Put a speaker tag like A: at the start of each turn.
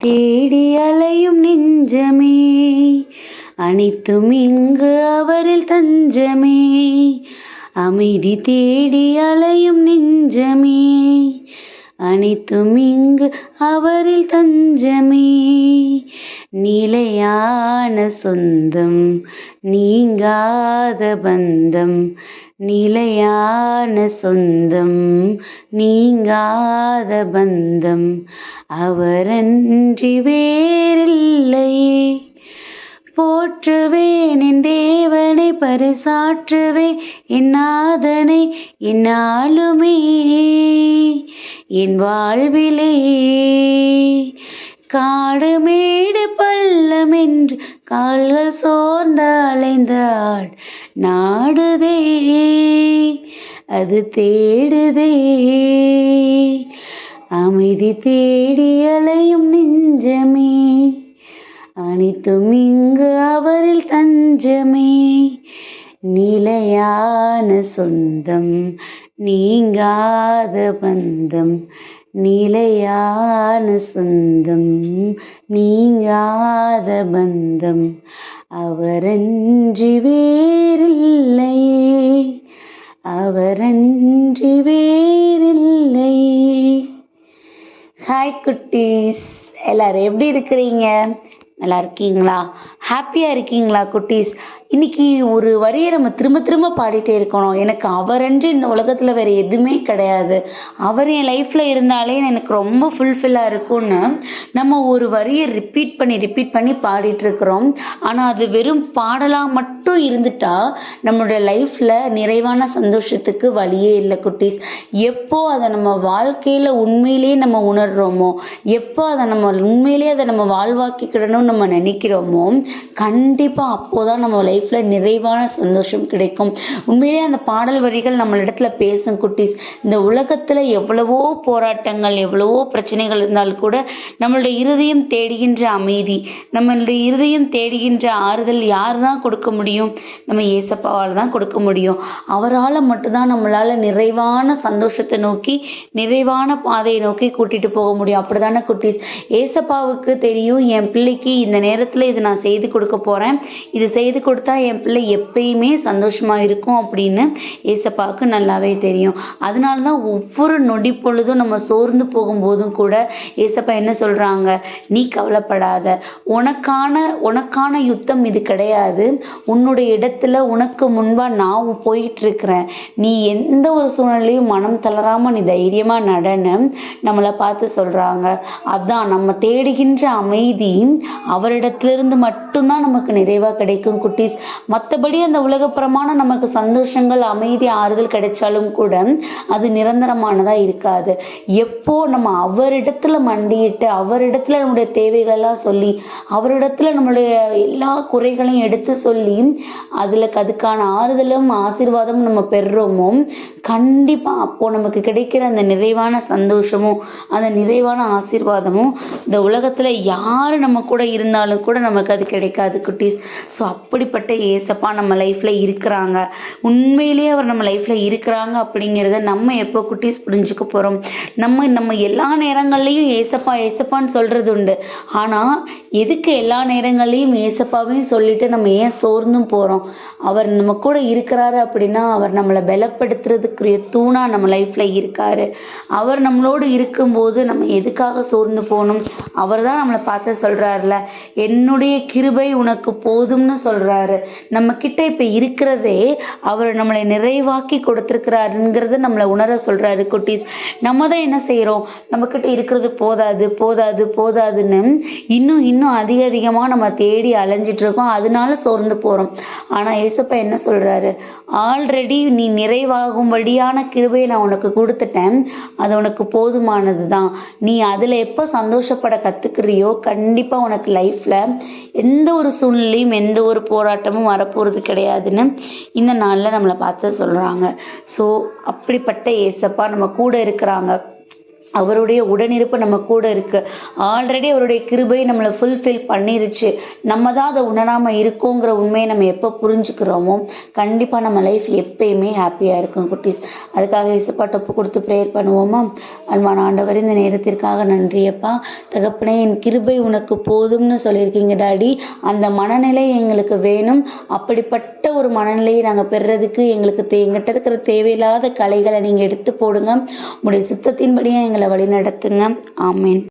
A: தேடி அலையும் நெஞ்சமே, அனைத்தும் இங்கு அவரில் தஞ்சமே. அமைதி தேடி அலையும் நெஞ்சமே, அனைத்தும் இங்கு அவரில் தஞ்சமே. நிலையான சொந்தம், நீங்காத பந்தம். நிலையான சொந்தம், நீங்காத பந்தம். அவரன்றி வேறில்லையே. போற்றுவேன் என் தேவனை, பரிசாற்றுவேன் என் நாதனை என்னாலுமே. என் வாழ்விலே காடு மேடு பள்ளம் என்று கால்கள் சோர்ந்த அலைந்த நாடுதே, அது தேடுதே. அமைதி தேடி அலையும் நெஞ்சமே, அனைத்தும் இங்கு அவரில் தஞ்சமே. நிலையான சொந்தம், நீங்காத பந்தம். நிலையான சொந்தம், நீங்காத பந்தம். அவரன்றி வேறில்லையே, அவரன்றி வேறில்லையே. ஹாய் குட்டீஸ், எல்லாரும் எப்படி இருக்கிறீங்க? நல்லா இருக்கீங்களா? ஹாப்பியாக இருக்கீங்களா குட்டீஸ்? இன்றைக்கி ஒரு வரியை நம்ம திரும்ப திரும்ப பாடிட்டே இருக்கணும். எனக்கு அவரன்று இந்த உலகத்தில் வேறு எதுவுமே கிடையாது, அவர் என் லைஃப்பில் இருந்தாலே எனக்கு ரொம்ப ஃபுல்ஃபில்லாக இருக்கும்னு நம்ம ஒரு வரியை ரிப்பீட் பண்ணி பாடிட்டுருக்குறோம். ஆனால் அது வெறும் பாடலாக மட்டும் இருந்துட்டா நம்மளுடைய லைஃப்பில் நிறைவான சந்தோஷத்துக்கு வழியே இல்லை குட்டீஸ். எப்போ அதை நம்ம வாழ்க்கையில் உண்மையிலேயே நம்ம உணர்கிறோமோ, எப்போ அதை நம்ம உண்மையிலேயே அதை நம்ம வாழ்வாக்கிக்கிடணும்னு நம்ம நினைக்கிறோமோ, கண்டிப்பாக அப்போதான் நம்ம லைஃப்பில் நிறைவான சந்தோஷம் கிடைக்கும். உண்மையிலேயே அந்த பாடல் வரிகள் நம்மளிடத்துல பேசும் குட்டீஸ். இந்த உலகத்தில் எவ்வளவோ போராட்டங்கள், எவ்வளவோ பிரச்சனைகள் இருந்தாலும் கூட நம்மளுடைய இருதயம் தேடுகின்ற அமைதி, நம்மளுடைய இருதயம் தேடுகின்ற ஆறுதல் யார் தான் கொடுக்க முடியும்? நம்ம ஏசப்பாவால் தான் கொடுக்க முடியும். அவரால் மட்டும்தான் நம்மளால் நிறைவான சந்தோஷத்தை நோக்கி, நிறைவான பாதையை நோக்கி கூட்டிகிட்டு போக முடியும். அப்படி தானே குட்டீஸ்? ஏசப்பாவுக்கு தெரியும், என் பிள்ளைக்கு இந்த நேரத்தில் இது நான் செய்து கொடுக்க போகிறேன், இது செய்து கொடுத்தா என் பிள்ளை எப்பயுமே சந்தோஷமாக இருக்கும் அப்படின்னு ஏசப்பாவுக்கு நல்லாவே தெரியும். அதனால தான் ஒவ்வொரு நொடி பொழுதும் நம்ம சோர்ந்து போகும்போதும் கூட ஏசப்பா என்ன சொல்கிறாங்க? நீ கவலைப்படாத, உனக்கான யுத்தம் இது கிடையாது. உன்னுடைய இடத்துல உனக்கு முன்பாக நான் போயிட்டுருக்கிறேன். நீ எந்த ஒரு சூழ்நிலையும் மனம் தளராமல் நீ தைரியமாக நடன்னு நம்மளை பார்த்து சொல்கிறாங்க. அதான் நம்ம தேடுகின்ற அமைதி அவரிடத்திலிருந்து மட்டும்தான் நமக்கு நிறைவாக கிடைக்கும் குட்டீஸ். மற்றபடி அந்த உலகப்புறமான நமக்கு சந்தோஷங்கள், அமைதி, ஆறுதல் கிடைச்சாலும் கூட அது நிரந்தரமானதாக இருக்காது. எப்போ நம்ம அவரிடத்துல மண்டியிட்டு அவரிடத்துல நம்முடைய தேவைகளெல்லாம் சொல்லி அவரிடத்துல நம்மளுடைய எல்லா குறைகளையும் எடுத்து சொல்லி அதுக்கான ஆறுதலும் ஆசீர்வாதமும் நம்ம பெறுறோமோ, கண்டிப்பாக அப்போது நமக்கு கிடைக்கிற அந்த நிறைவான சந்தோஷமும் அந்த நிறைவான ஆசீர்வாதமும் இந்த உலகத்தில் யார் நம்ம கூட இருந்தாலும் கூட நமக்கு அது கிடைக்காது குட்டீஸ். ஸோ அப்படிப்பட்ட ஏசப்பா நம்ம லைஃப்பில் இருக்கிறாங்க. உண்மையிலேயே அவர் நம்ம லைஃப்பில் இருக்கிறாங்க அப்படிங்கிறத நம்ம எப்போ குட்டீஸ் புரிஞ்சுக்க போகிறோம்? நம்ம எல்லா நேரங்கள்லையும் ஏசப்பான்னு சொல்கிறது உண்டு. ஆனால் எதுக்கு எல்லா நேரங்கள்லையும் ஏசப்பாவையும் சொல்லிட்டு நம்ம ஏன் சோர்ந்தும் போகிறோம்? அவர் நம்ம கூட இருக்கிறாரு அப்படின்னா அவர் நம்மளை பலப்படுத்துறதுக்குரிய தூணா நம்ம லைஃப்பில் இருக்காரு. அவர் நம்மளோடு இருக்கும்போது நம்ம எதுக்காக சோர்ந்து போகணும்? அவர் தான் நம்மளை பார்த்து சொல்கிறாருல, என்னுடைய கிருபை உனக்கு போதும்னு சொல்கிறாரு. நம்ம கிட்ட இப்போ இருக்கிறதே அவர் நம்மளை நிறைவாக்கி கொடுத்துருக்கிறாருங்கிறத நம்மளை உணர சொல்கிறாரு குட்டீஸ். நம்ம தான் என்ன செய்கிறோம்? நம்மக்கிட்ட இருக்கிறது போதாதுன்னு இன்னும் அதிகமாக நம்ம தேடி அலைஞ்சிட்டு இருக்கோம். அதனால சோர்ந்து போகிறோம். ஆனால் ஏசப்பா என்ன சொல்கிறாரு? ஆல்ரெடி நீ நிறைவாகும்படியான கிருபையை நான் உனக்கு கொடுத்துட்டேன், அது உனக்கு போதுமானது தான். நீ அதில் எப்போ சந்தோஷப்பட கற்றுக்கிறியோ கண்டிப்பாக உனக்கு லைஃப்பில் எந்த ஒரு சூழ்நிலையும் எந்த ஒரு போராட்டமும் வரப்போகிறது கிடையாதுன்னு இந்த நாளில் நம்மளை பார்த்து சொல்கிறாங்க. ஸோ அப்படிப்பட்ட ஏசப்பா நம்ம கூட இருக்கிறாங்க. அவருடைய உடனிருப்பு நம்ம கூட இருக்குது. ஆல்ரெடி அவருடைய கிருபை நம்மளை ஃபுல்ஃபில் பண்ணிருச்சு. நம்ம தான் அதை உணராமல் இருக்கோங்கிற உண்மையை நம்ம எப்போ புரிஞ்சுக்கிறோமோ கண்டிப்பாக நம்ம லைஃப் எப்பயுமே ஹாப்பியாக இருக்கும் குட்டீஸ். அதுக்காக இசப்பாட்ட ஒப்பு கொடுத்து ப்ரேயர் பண்ணுவோமா? அன்பான ஆண்டவர், இந்த நேரத்திற்காக நன்றியப்பா. தகப்பனே, என் கிருபை உனக்கு போதும்னு சொல்லியிருக்கீங்க டாடி. அந்த மனநிலை எங்களுக்கு வேணும். அப்படிப்பட்ட ஒரு மனநிலையை நாங்கள் பெறுறதுக்கு எங்களுக்கு எங்கிட்ட இருக்கிற தேவையில்லாத கலைகளை நீங்கள் எடுத்து போடுங்க. உங்களுடைய சித்தத்தின்படியே எங்களை வழி நடத்துங்க. ஆமேன்.